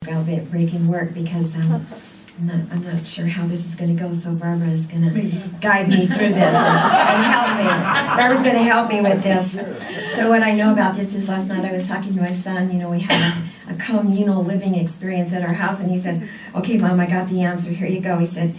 breaking work because I'm not sure how this is going to go, so Barbara is going to guide me through this and help me. Barbara's going to help me with this. So what I know about this is last night I was talking to my son. You know, we had a communal living experience at our house, and he said, "Okay, Mom, I got the answer. Here you go." He said,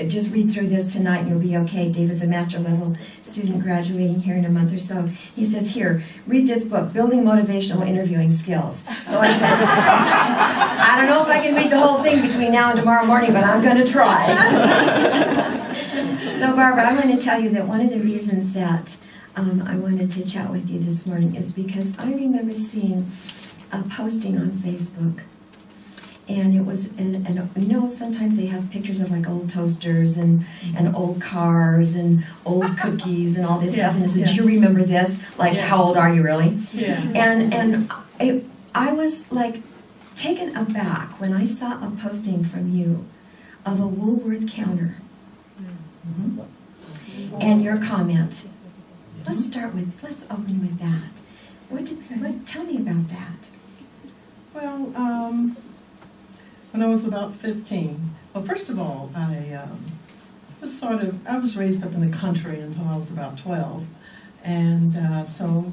"Just read through this tonight and you'll be okay." David's a master level student graduating here in a month or so. He says, "Here, read this book, Building Motivational Interviewing Skills." So I said, I don't know if I can read the whole thing between now and tomorrow morning, but I'm going to try. So Barbara, I want to tell you that one of the reasons that I wanted to chat with you this morning is because I remember seeing a posting on Facebook. And it was, and you know, sometimes they have pictures of like old toasters and old cars and old cookies and all this stuff. And I said, "Do you remember this? Like, how old are you really?" Yeah. And I was like taken aback when I saw a posting from you of a Woolworth counter. Mm-hmm. And your comment. Let's open with that. Tell me about that. Well, when I was about 15, well, first of all, I was raised up in the country until I was about 12, and so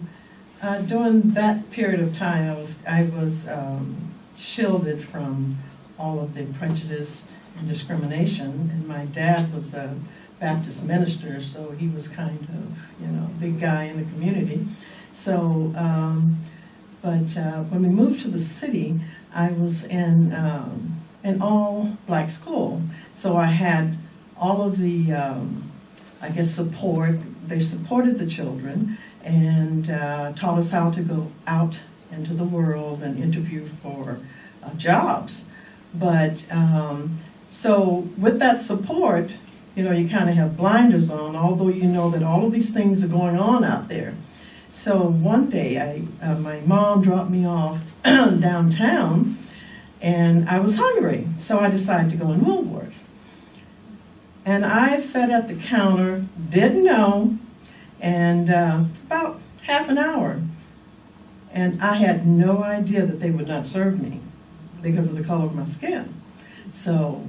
during that period of time, I was shielded from all of the prejudice and discrimination. And my dad was a Baptist minister, so he was kind of, you know, big guy in the community. So, but when we moved to the city, I was in an all-black school, so I had all of the, I guess, support. They supported the children and taught us how to go out into the world and interview for jobs. But so with that support, you know, you kind of have blinders on, although you know that all of these things are going on out there. So one day, my mom dropped me off downtown, and I was hungry, so I decided to go in Woolworths. And I sat at the counter, didn't know, and about half an hour. And I had no idea that they would not serve me because of the color of my skin. So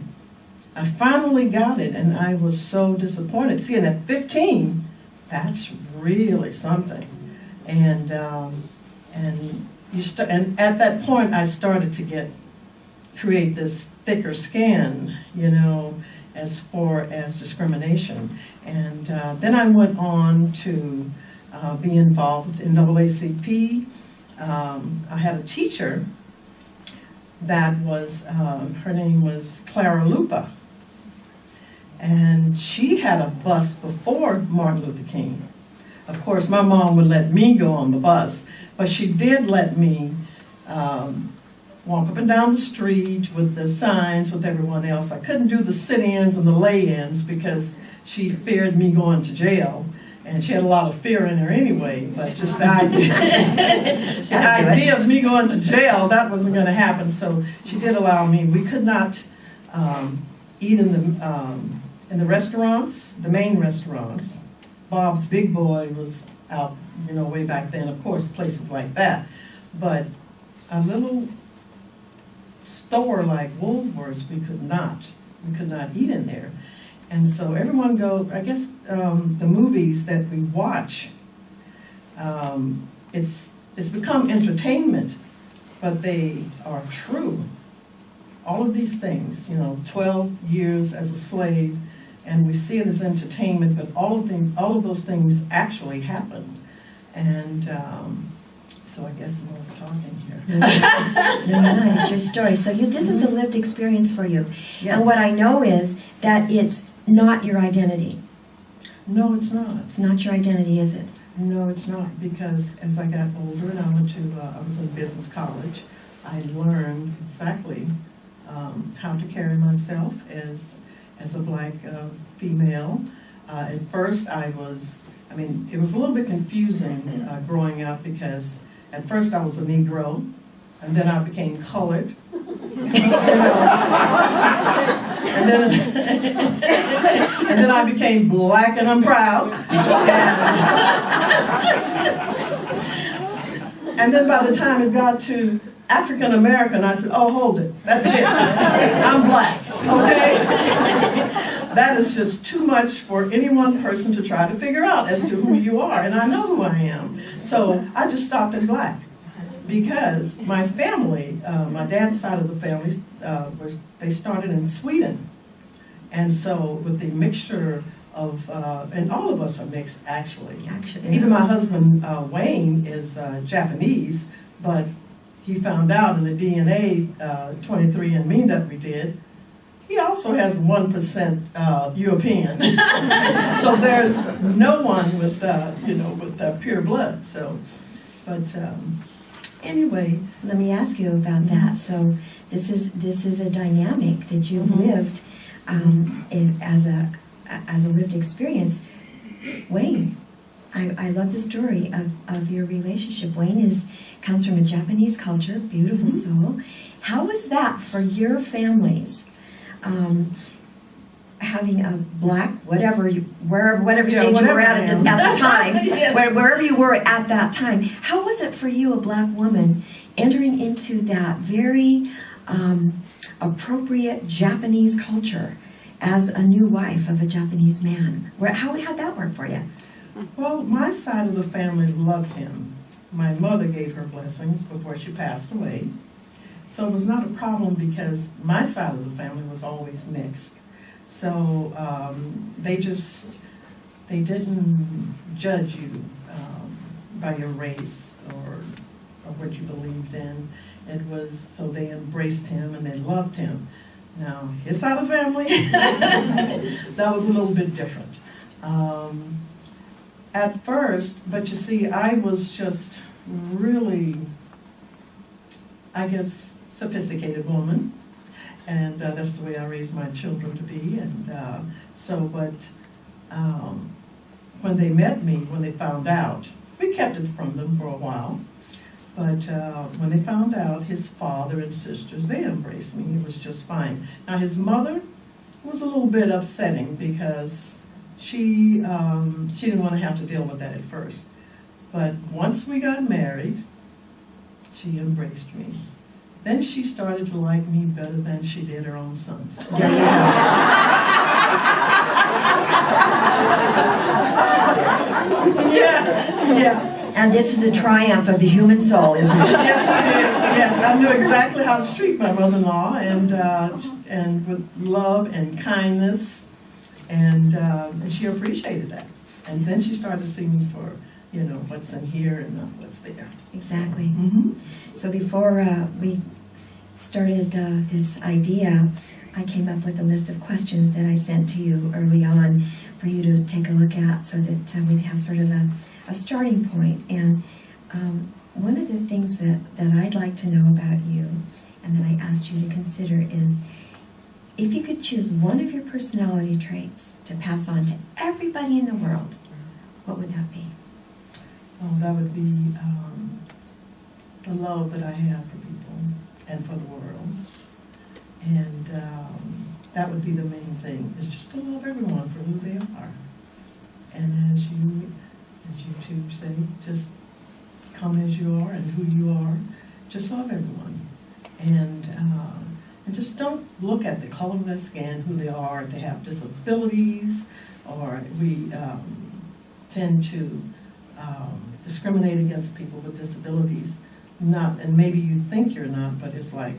I finally got it, and I was so disappointed. See, and at 15, that's really something. And at that point, I started to create this thicker skin, you know, as far as discrimination. And then I went on to be involved in NAACP. I had a teacher that was, her name was Clara Lupa. And she had a bus before Martin Luther King. Of course, my mom would let me go on the bus, but she did let me walk up and down the street with the signs with everyone else. I couldn't do the sit-ins and the lay-ins because she feared me going to jail. And she had a lot of fear in her anyway, but just the idea of me going to jail, that wasn't going to happen. So she did allow me. We could not eat in the restaurants, the main restaurants. Bob's Big Boy was out, you know, way back then, of course, places like that. But a little store like Woolworths, we could not eat in there. And so everyone I guess the movies that we watch, it's become entertainment, but they are true. All of these things, you know, 12 years as a slave, and we see it as entertainment, but all of those things actually happened. And so I guess I'm over talking here. No, it's your story. So this is a lived experience for you. Yes. And what I know is that it's not your identity. No, it's not. It's not your identity, is it? No, it's not, because as I got older and I was in business college, I learned exactly how to carry myself as a black female. At first it was a little bit confusing growing up, because at first I was a Negro, and then I became colored. And then I became black, and I'm proud. And then by the time it got to African American, I said, oh, hold it, that's it. I'm black, okay? That is just too much for any one person to try to figure out as to who you are, and I know who I am. So I just stopped at black, because my family, my dad's side of the family, they started in Sweden. And so with the mixture of, and all of us are mixed actually. Even my husband, Wayne, is Japanese, but he found out in the DNA 23andMe that we did, he also has 1% European. So there's no one with, with pure blood. So, but anyway. Let me ask you about that. So this is a dynamic that you've lived as a lived experience. Wayne, I love the story of your relationship. Wayne comes from a Japanese culture, beautiful soul. How was that for your families? Having a black, whatever stage you were at the time, yes. Wherever you were at that time, how was it for you, a black woman, entering into that very appropriate Japanese culture as a new wife of a Japanese man? How'd that work for you? Well, my side of the family loved him. My mother gave her blessings before she passed away. So it was not a problem because my side of the family was always mixed. So they didn't judge you by your race or what you believed in. It was, so they embraced him and they loved him. Now, his side of the family, that was a little bit different. At first, but you see, I was just really, I guess, sophisticated woman, and that's the way I raised my children to be. And when they met me, when they found out, we kept it from them for a while, but when they found out, his father and sisters, they embraced me. It was just fine. Now, his mother was a little bit upsetting because she didn't want to have to deal with that at first. But once we got married, she embraced me. Then she started to like me better than she did her own son. Yeah. And this is a triumph of the human soul, isn't it? Yes, it is. Yes, I knew exactly how to treat my mother-in-law, and with love and kindness, and she appreciated that. And then she started to see me for, what's in here and not what's there. Exactly. So before we started this idea, I came up with a list of questions that I sent to you early on for you to take a look at, so that we'd have sort of a starting point. And one of the things that I'd like to know about you, and that I asked you to consider, is if you could choose one of your personality traits to pass on to everybody in the world, what would that be? Oh, that would be the love that I have for people and for the world. And that would be the main thing, is just to love everyone for who they are. And as you two say, just come as you are and who you are. Just love everyone. And just don't look at the color of their skin, who they are, if they have disabilities, or we tend to discriminate against people with disabilities. And maybe you think you're not, but it's like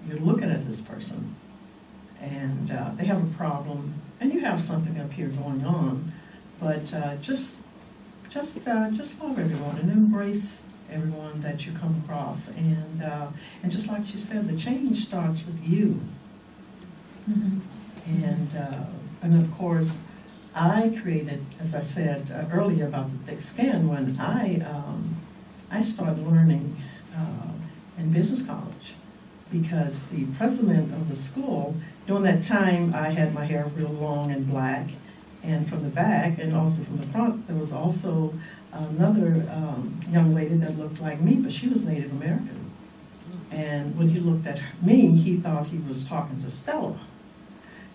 you're looking at this person and they have a problem, and you have something up here going on, but just love everyone and embrace everyone that you come across, and just like she said, the change starts with you. And of course, I created, as I said earlier about the thick skin, when I started learning in business college, because the president of the school, during that time, I had my hair real long and black, and from the back and also from the front, there was also another young lady that looked like me, but she was Native American. And when he looked at me, he thought he was talking to Stella.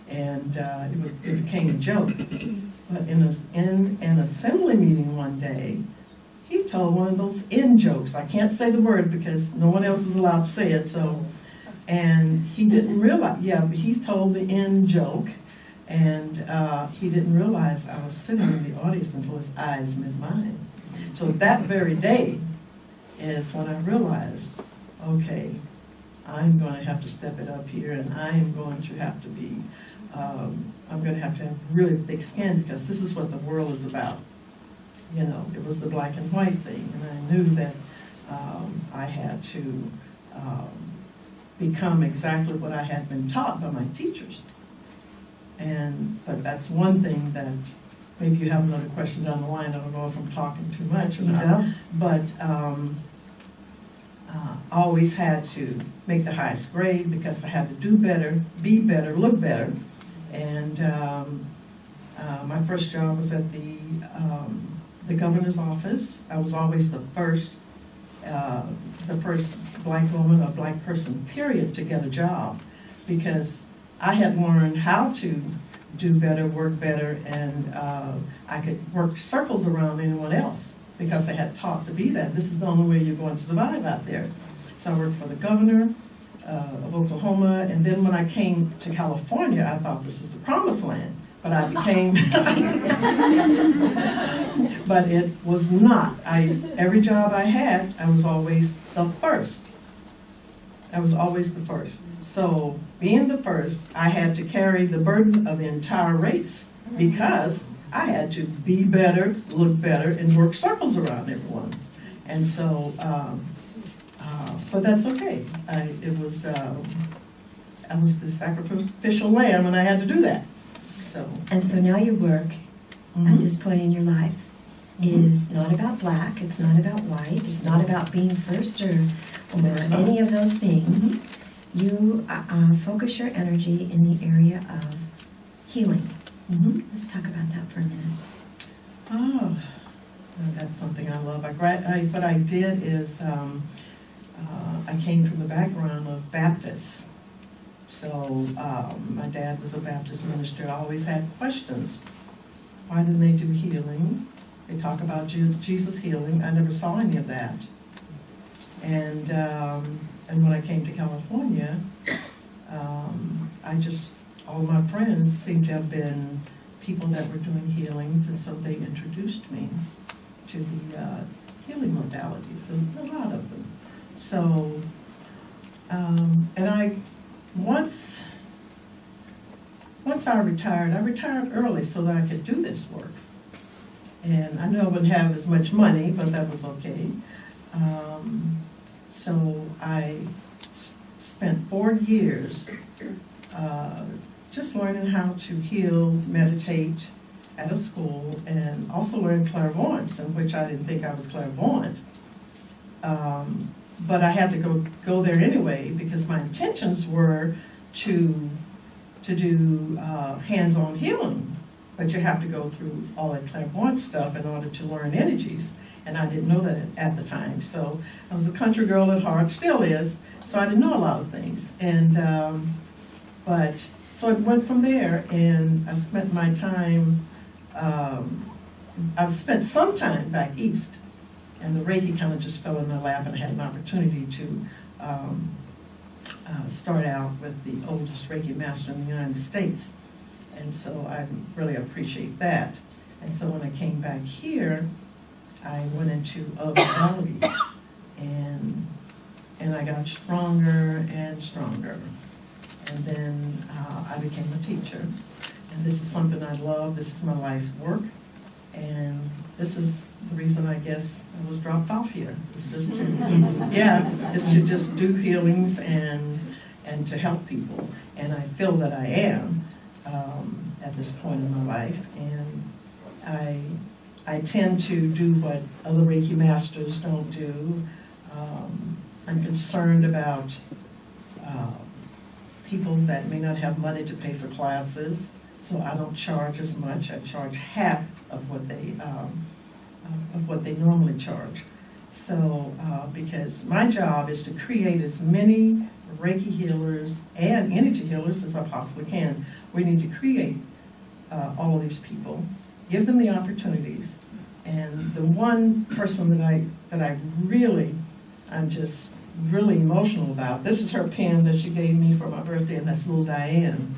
And it became a joke. But in an assembly meeting one day, he told one of those in-jokes. I can't say the word because no one else is allowed to say it, so. And he didn't realize, yeah, but he told the in-joke, and he didn't realize I was sitting in the audience until his eyes met mine. So that very day is when I realized, okay, I'm going to have to step it up here, and I am going to have to be, I'm going to have really thick skin, because this is what the world is about. You know, it was the black and white thing, and I knew that I had to become exactly what I had been taught by my teachers. But that's one thing that, maybe you have another question down the line. I don't know if I'm talking too much or not. But always had to make the highest grade because I had to do better, be better, look better. And my first job was at the governor's office. I was always the first black woman or black person, period, to get a job, because I had learned how to do better, work better, and I could work circles around anyone else because they had taught to be that. This is the only way you're going to survive out there. So I worked for the governor of Oklahoma, and then when I came to California, I thought this was the promised land, but I became, but it was not. Every job I had, I was always the first. I was always the first. So being the first, I had to carry the burden of the entire race because I had to be better, look better, and work circles around everyone. And so, but that's okay. I was the sacrificial lamb, and I had to do that. So. And so now your work at this point in your life is not about black, it's not about white, it's not about being first or any of those things. You focus your energy in the area of healing. Let's talk about that for a minute. Oh, that's something I love. What I did is I came from the background of Baptists. So my dad was a Baptist minister. I always had questions. Why didn't they do healing? They talk about Jesus healing. I never saw any of that. And when I came to California, all my friends seemed to have been people that were doing healings, and so they introduced me to the healing modalities, and a lot of them. So, and once I retired early so that I could do this work. And I knew I wouldn't have as much money, but that was okay. So I spent 4 years just learning how to heal, meditate at a school, and also learn clairvoyance, in which I didn't think I was clairvoyant. But I had to go there anyway because my intentions were to do hands-on healing. But you have to go through all that clairvoyant stuff in order to learn energies. And I didn't know that at the time. So I was a country girl at heart, still is, so I didn't know a lot of things. And so it went from there, and I spent my time, I've spent some time back east, and the Reiki kind of just fell in my lap, and I had an opportunity to start out with the oldest Reiki master in the United States. And so I really appreciate that. And so when I came back here, I went into other modalities, and I got stronger and stronger. And then I became a teacher. And this is something I love. This is my life's work. And this is the reason I guess I was dropped off here. It's just to just do healings and to help people. And I feel that I am at this point in my life. And I tend to do what other Reiki masters don't do. I'm concerned about people that may not have money to pay for classes, so I don't charge as much. I charge half of what they normally charge. So because my job is to create as many Reiki healers and energy healers as I possibly can. We need to create all of these people, give them the opportunities, And the one person I'm just really emotional about, this is her pen that she gave me for my birthday, and that's little Diane.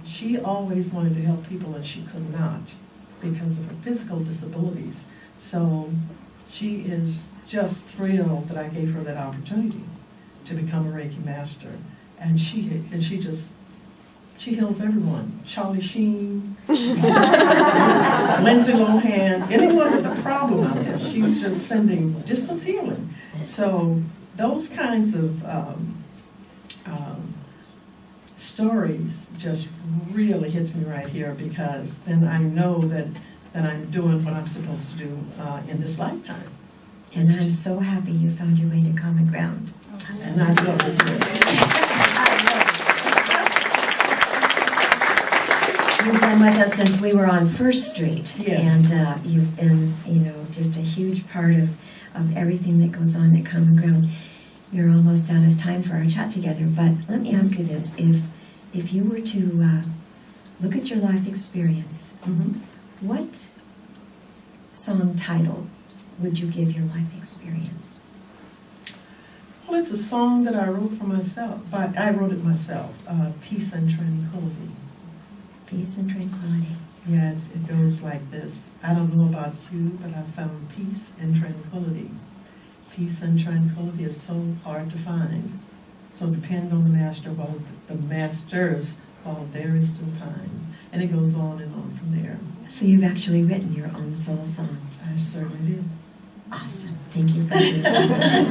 She always wanted to help people, and she could not because of her physical disabilities. So she is just thrilled that I gave her that opportunity to become a Reiki master. And she heals everyone. Charlie Sheen, Lindsay Lohan, anyone with a problem out there, she's just sending distance healing. So those kinds of stories just really hits me right here, because then I know that I'm doing what I'm supposed to do in this lifetime. And I'm so happy you found your way to common ground. And I love it. You've been with us since we were on First Street. Yes. And you've been, just a huge part of everything that goes on at Common Ground. You're almost out of time for our chat together, but let me ask you this. If you were to look at your life experience, what song title would you give your life experience? Well, it's a song that I wrote for myself. I wrote it myself, Peace and Tranquility. Peace and tranquility. Yeah, it goes like this. I don't know about you, but I found peace and tranquility. Peace and tranquility is so hard to find. So depend on the master the masters while there is still time. And it goes on and on from there. So you've actually written your own soul song. I certainly did. Awesome. Thank you for doing this.